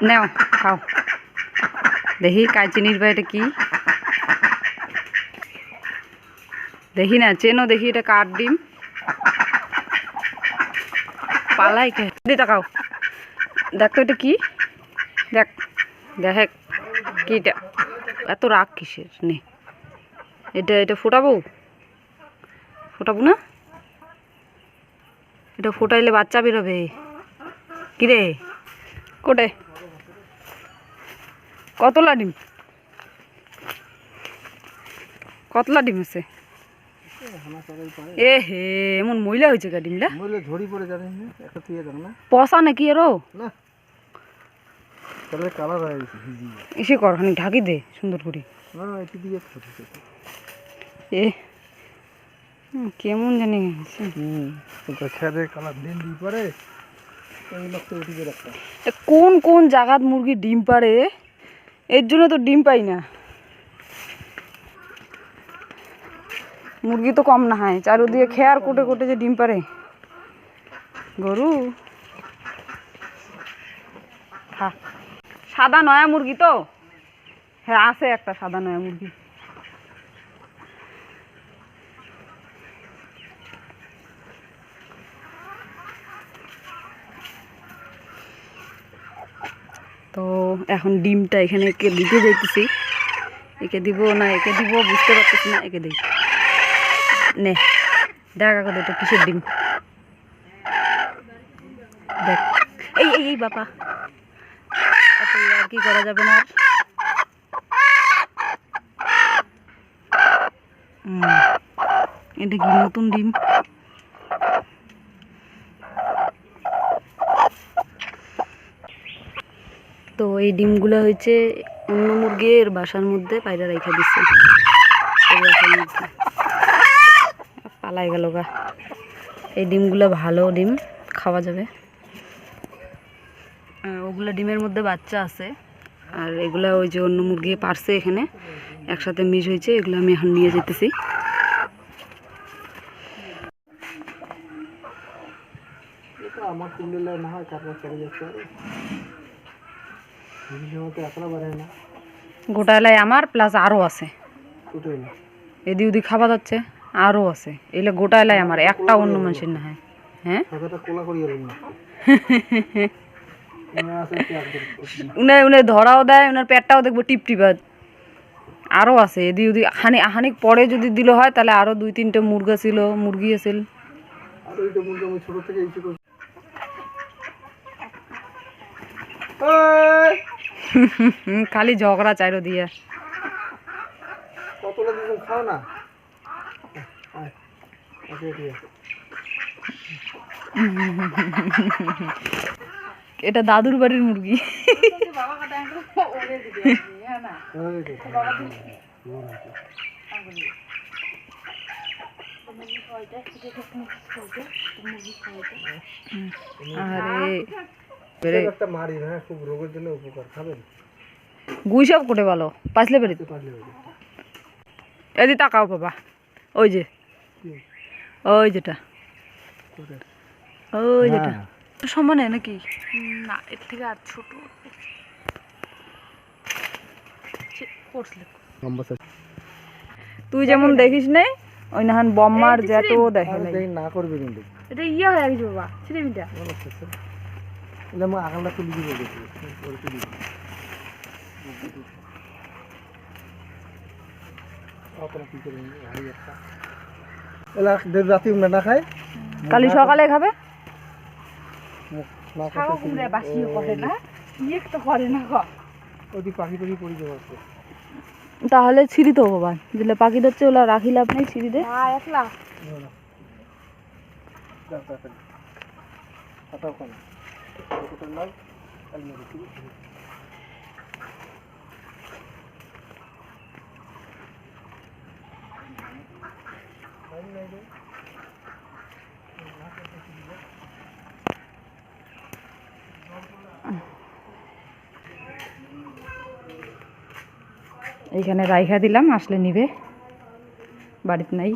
নাও খাও দেখি কাইচিনির বা এটা কি দেখি না চেনো দেখি এটা কার ডিম পালাই খেয়ে তাকাও দেখ তো এটা কি দেখ দেখ কি এটা এত রাগ কিসের নে এটা এটা ফোটাবো না এটা ফোটাইলে বাচ্চা বেরোবে কিরে কোটে কতলা ডিম আছে এ হে এমন ময়লা হয়েছে গা ডিমটা পচা নাকি আরো এসে কর খানি ঢাকি দে সুন্দর করে এ কেমন জানি কোন কোন জায়গাত মুরগি ডিম পারে এর জন্য তো ডিম পাই না মুরগি তো কম না হয় চারুদিকে খেয়ার কোটে কোটে যে ডিম পারে গরু হ্যাঁ সাদা নয়া মুরগি তো হ্যাঁ আছে একটা সাদা নয়া মুরগি তো এখন ডিমটা এখানে একে দিতে যাইতেছি একে দিব না একে দিব বুঝতে পারতেছি না একে দিই নে দেখ আগে এটা কিসের ডিম দেখ এই এই এই বাবা এত আর কি করা যাবে না এটা কি নতুন ডিম তো এই ডিমগুলো হয়েছে অন্য মুরগির বাসার মধ্যে পায়রা রেখে দিচ্ছে পালাই গেল গা এই ডিমগুলো ভালো ডিম খাওয়া যাবে ওগুলো ডিমের মধ্যে বাচ্চা আছে আর এগুলা ওই যে অন্য মুরগি পারছে এখানে একসাথে মিশ হয়েছে এগুলো আমি এখন নিয়ে যেতেছি গোটা এলাই আমার প্লাস আরও আছে এদি ওদি খাওয়া যাচ্ছে আরও আছে এগুলো গোটা এলাই আমার একটা অন্য মানুষের না হয় হ্যাঁ উনি ধরাও দেয় ওনার পেটটাও দেখবো টিপটিপা আরও আছে এদি ওদি খানিক পরে যদি দিল হয় তাহলে আরও 2-3টে মুরগি আছিল খালি ঝগড়া চাইরো দিয়া এটা দাদুর বাড়ির মুরগি গুই সব কোটে ভালো পাইলে বেরিতে এদি তাকাও বাবা ওই যে ওই যেটা ওই যেটা সমানে নাকি না এর থেকে আর ছোট তুই যেমন দেখিস নে ওই নাহান বম্মার যেত দেখে না করবি কিন্তু এটা ইয়া হয়ে গেছে বাবা ছিড়েমিটা এটা আমি আগালটা তুলি দিব দেখি ওর তুলি আপনা কি করবেন ভাই একটা এলা দেব রাতে না খায় কালি সকালে খাবে না খাও কুমড়া বাসি করে না এক তো করে না গো ওদি পাখি পড়ি যাবে তাহলে ছিড়ি তো বাবা দিলে পাখি ধরছে ওলা রাখি লাভ নেই ছিড়ি দে হ্যাঁ একলা হাতাও কোন কত লাভ আলমারি কি এইখানে রাইখা দিলাম আসলে নিবে বাড়িতে নাই